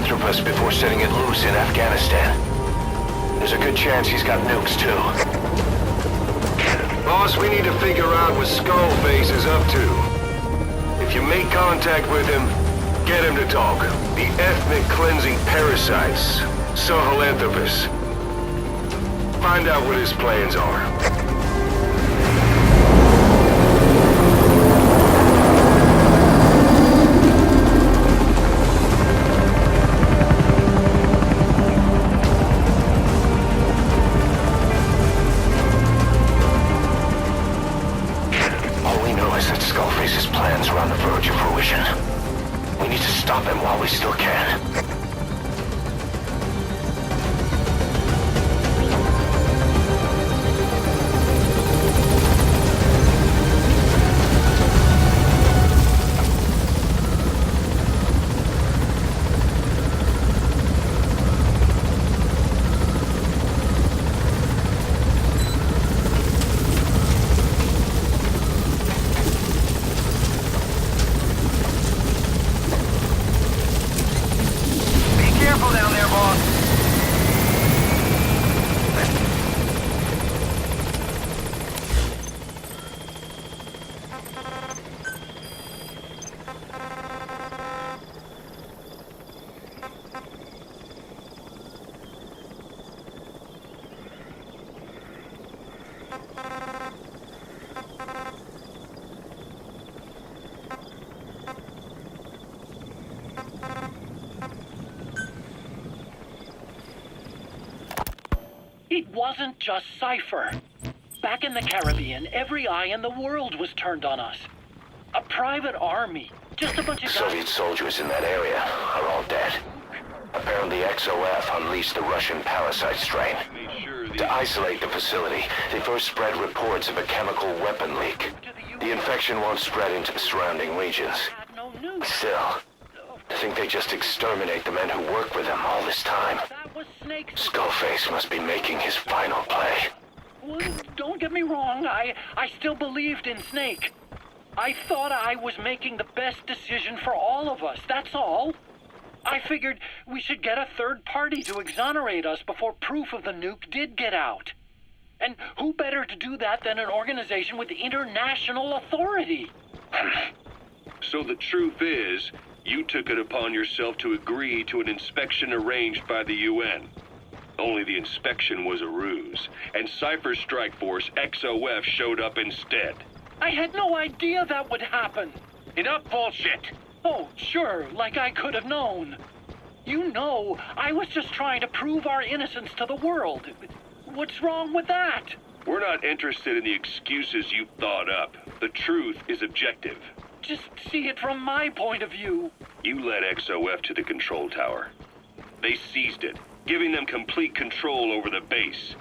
Sahelanthropus before setting it loose in Afghanistan. There's a good chance he's got nukes, too. Boss, we need to figure out what Skullface is up to. If you make contact with him, get him to talk. The ethnic cleansing parasites, Sahelanthropus. Find out what his plans are. Skullface's plans are on the verge of fruition. We need to stop him while we still can. It wasn't just Cypher. Back in the Caribbean, every eye in the world was turned on us. A private army. Just a bunch of Soviet soldiers in that area are all dead. Apparently XOF unleashed the Russian parasite strain. To isolate the facility, they first spread reports of a chemical weapon leak. The infection won't spread into the surrounding regions. Still, I think they just exterminate the men who work with them all this time. Skullface must be making his final play. Well, don't get me wrong, I still believed in Snake. I thought I was making the best decision for all of us, that's all. I figured we should get a third party to exonerate us before proof of the nuke did get out. And who better to do that than an organization with international authority? So the truth is, you took it upon yourself to agree to an inspection arranged by the UN. Only the inspection was a ruse, and Cypher Strike Force XOF showed up instead. I had no idea that would happen. Enough bullshit! Oh, sure, like I could have known. You know, I was just trying to prove our innocence to the world. What's wrong with that? We're not interested in the excuses you thought up. The truth is objective. Just see it from my point of view. You led XOF to the control tower. They seized it, giving them complete control over the base.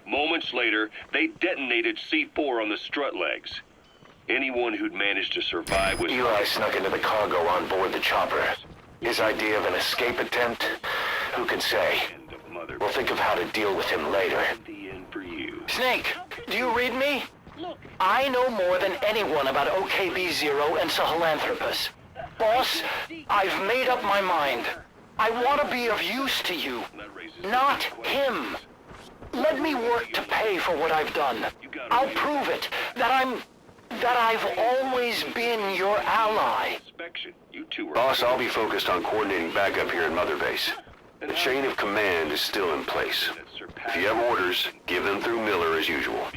Moments later, they detonated C4 on the strut legs. Anyone who'd managed to survive was... Eli snuck into the cargo on board the chopper. His idea of an escape attempt? Who can say? We'll think of how to deal with him later. The end for you. Snake, do you read me? I know more than anyone about OKB-0 and Sahelanthropus. Boss, I've made up my mind. I want to be of use to you, not him. Let me work to pay for what I've done. I'll prove it, that I've always been your ally. Boss, I'll be focused on coordinating backup here in Mother Base. The chain of command is still in place. If you have orders, give them through Miller as usual.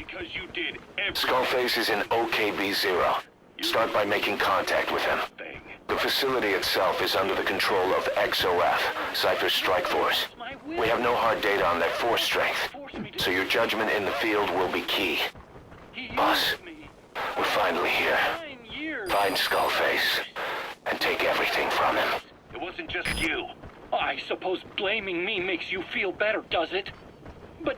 Skullface is in OKB-0. Start by making contact with him. The facility itself is under the control of XOF, Cypher Strike Force. We have no hard data on their force strength, so your judgment in the field will be key. Boss, we're finally here. Find Skullface and take everything from him. It wasn't just you. I suppose blaming me makes you feel better, does it? But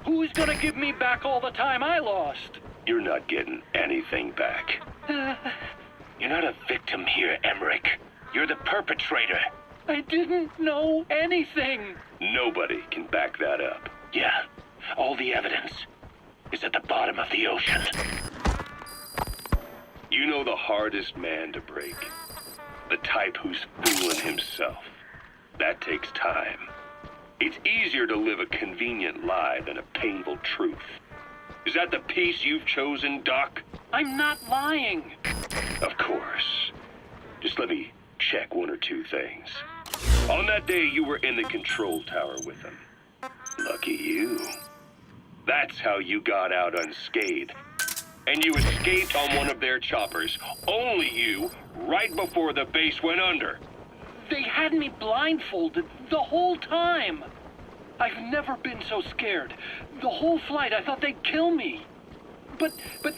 who's gonna give me back all the time I lost? You're not getting anything back. You're not a victim here, Emmerich. You're the perpetrator. I didn't know anything. Nobody can back that up. Yeah, all the evidence is at the bottom of the ocean. You know the hardest man to break. The type who's fooling himself. That takes time. It's easier to live a convenient lie than a painful truth. Is that the piece you've chosen, Doc? I'm not lying. Of course. Just let me check one or two things. On that day, you were in the control tower with them. Lucky you. That's how you got out unscathed. And you escaped on one of their choppers. Only you, right before the base went under. They had me blindfolded the whole time. I've never been so scared. The whole flight, I thought they'd kill me. But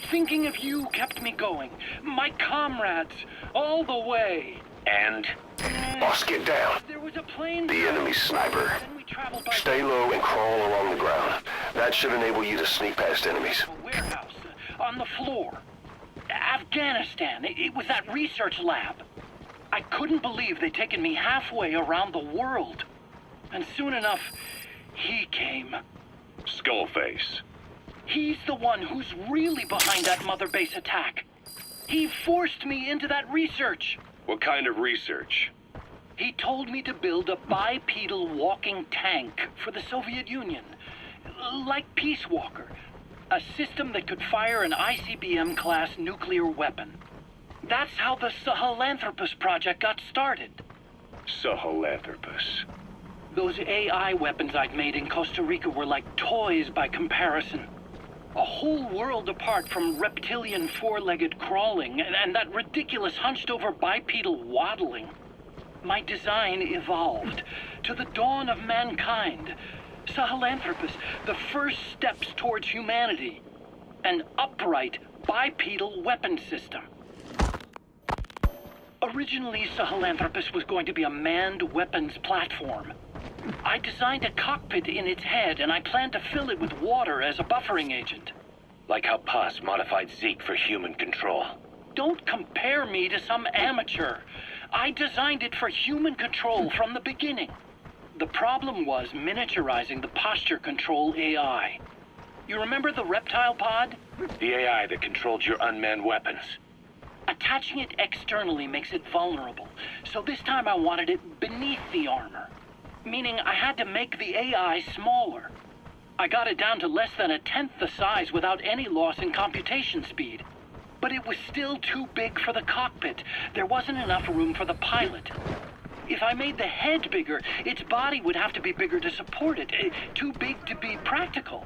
thinking of you kept me going. My comrades, all the way. And? Boss, get down. There was a plane. The enemy sniper. Then we traveled by Stay low and crawl along the ground. That should enable you to sneak past enemies. a warehouse on the floor. Afghanistan. It was that research lab. I couldn't believe they'd taken me halfway around the world. And soon enough, he came. Skullface. He's the one who's really behind that Mother Base attack. He forced me into that research. What kind of research? He told me to build a bipedal walking tank for the Soviet Union. Like Peace Walker. A system that could fire an ICBM-class nuclear weapon. That's how the Sahelanthropus project got started. Sahelanthropus. Those AI weapons I'd made in Costa Rica were like toys by comparison. A whole world apart from reptilian four-legged crawling and that ridiculous hunched-over bipedal waddling. My design evolved to the dawn of mankind. Sahelanthropus, the first steps towards humanity. An upright bipedal weapon system. Originally, Sahelanthropus was going to be a manned weapons platform. I designed a cockpit in its head, and I planned to fill it with water as a buffering agent. Like how Paz modified Zeke for human control. Don't compare me to some amateur. I designed it for human control from the beginning. The problem was miniaturizing the posture control AI. You remember the reptile pod? The AI that controlled your unmanned weapons. Attaching it externally makes it vulnerable, so this time I wanted it beneath the armor. Meaning I had to make the AI smaller. I got it down to less than 1/10 the size without any loss in computation speed. But it was still too big for the cockpit. There wasn't enough room for the pilot. If I made the head bigger, its body would have to be bigger to support it. Too big to be practical.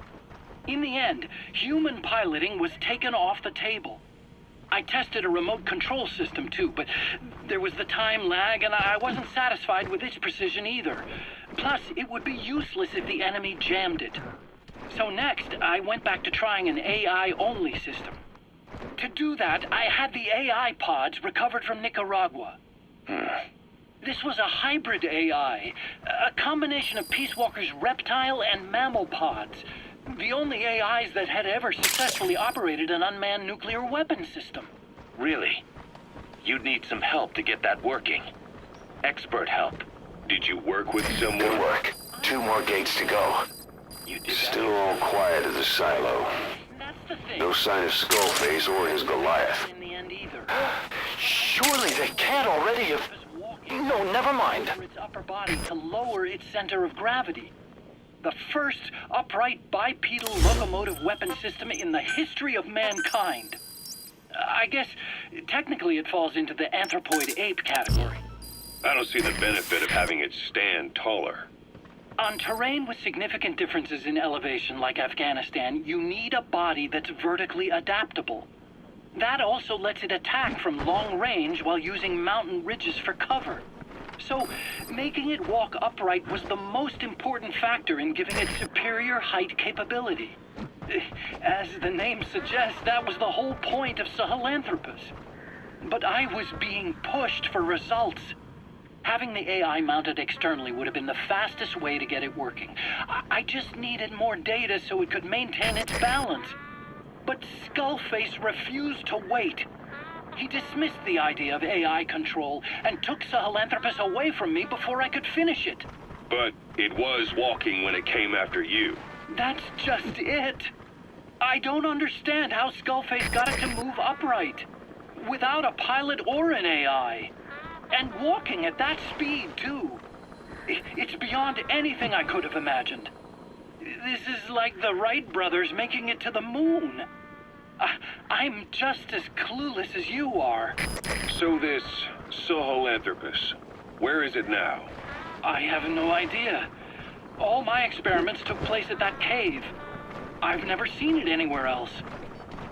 In the end, human piloting was taken off the table. I tested a remote control system too, but there was the time lag and I wasn't satisfied with its precision either. Plus, it would be useless if the enemy jammed it. So next, I went back to trying an AI-only system. To do that, I had the AI pods recovered from Nicaragua. This was a hybrid AI, a combination of Peace Walker's reptile and mammal pods. The only AIs that had ever successfully operated an unmanned nuclear weapon system. Really? You'd need some help to get that working. Expert help. Did you work with someone? Good work. 2 more gates to go. You did Still all quiet at the silo. That's the thing. No sign of Skullface or his Goliath. In the end either. Surely they can't already have... No, never mind. For its upper body to lower its center of gravity. The first upright bipedal locomotive weapon system in the history of mankind. I guess technically it falls into the anthropoid ape category. I don't see the benefit of having it stand taller. On terrain with significant differences in elevation like Afghanistan, you need a body that's vertically adaptable. That also lets it attack from long range while using mountain ridges for cover. So, making it walk upright was the most important factor in giving it superior height capability. As the name suggests, that was the whole point of Sahelanthropus. But I was being pushed for results. Having the AI mounted externally would have been the fastest way to get it working. I just needed more data so it could maintain its balance. But Skullface refused to wait. He dismissed the idea of AI control and took Sahelanthropus away from me before I could finish it. But it was walking when it came after you. That's just it. I don't understand how Skullface got it to move upright, without a pilot or an AI. And walking at that speed, too. It's beyond anything I could have imagined. This is like the Wright brothers making it to the moon. I'm just as clueless as you are. So this Sahelanthropus, where is it now? I have no idea. All my experiments took place at that cave. I've never seen it anywhere else.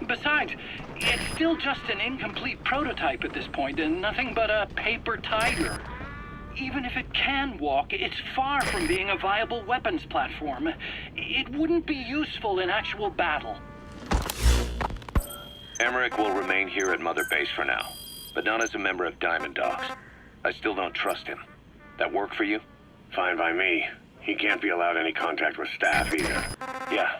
Besides, it's still just an incomplete prototype at this point, and nothing but a paper tiger. Even if it can walk, it's far from being a viable weapons platform. It wouldn't be useful in actual battle. Emmerich will remain here at Mother Base for now, but not as a member of Diamond Dogs. I still don't trust him. That work for you? Fine by me. He can't be allowed any contact with staff either. Yeah.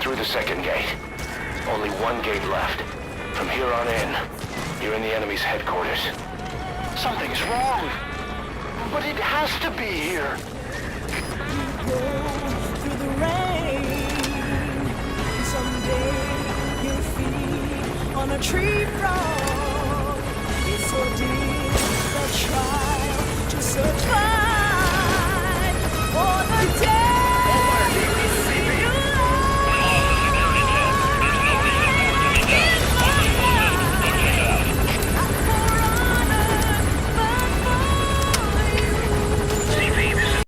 Through the second gate. Only one gate left. From here on in, you're in the enemy's headquarters. Something's wrong. But it has to be here.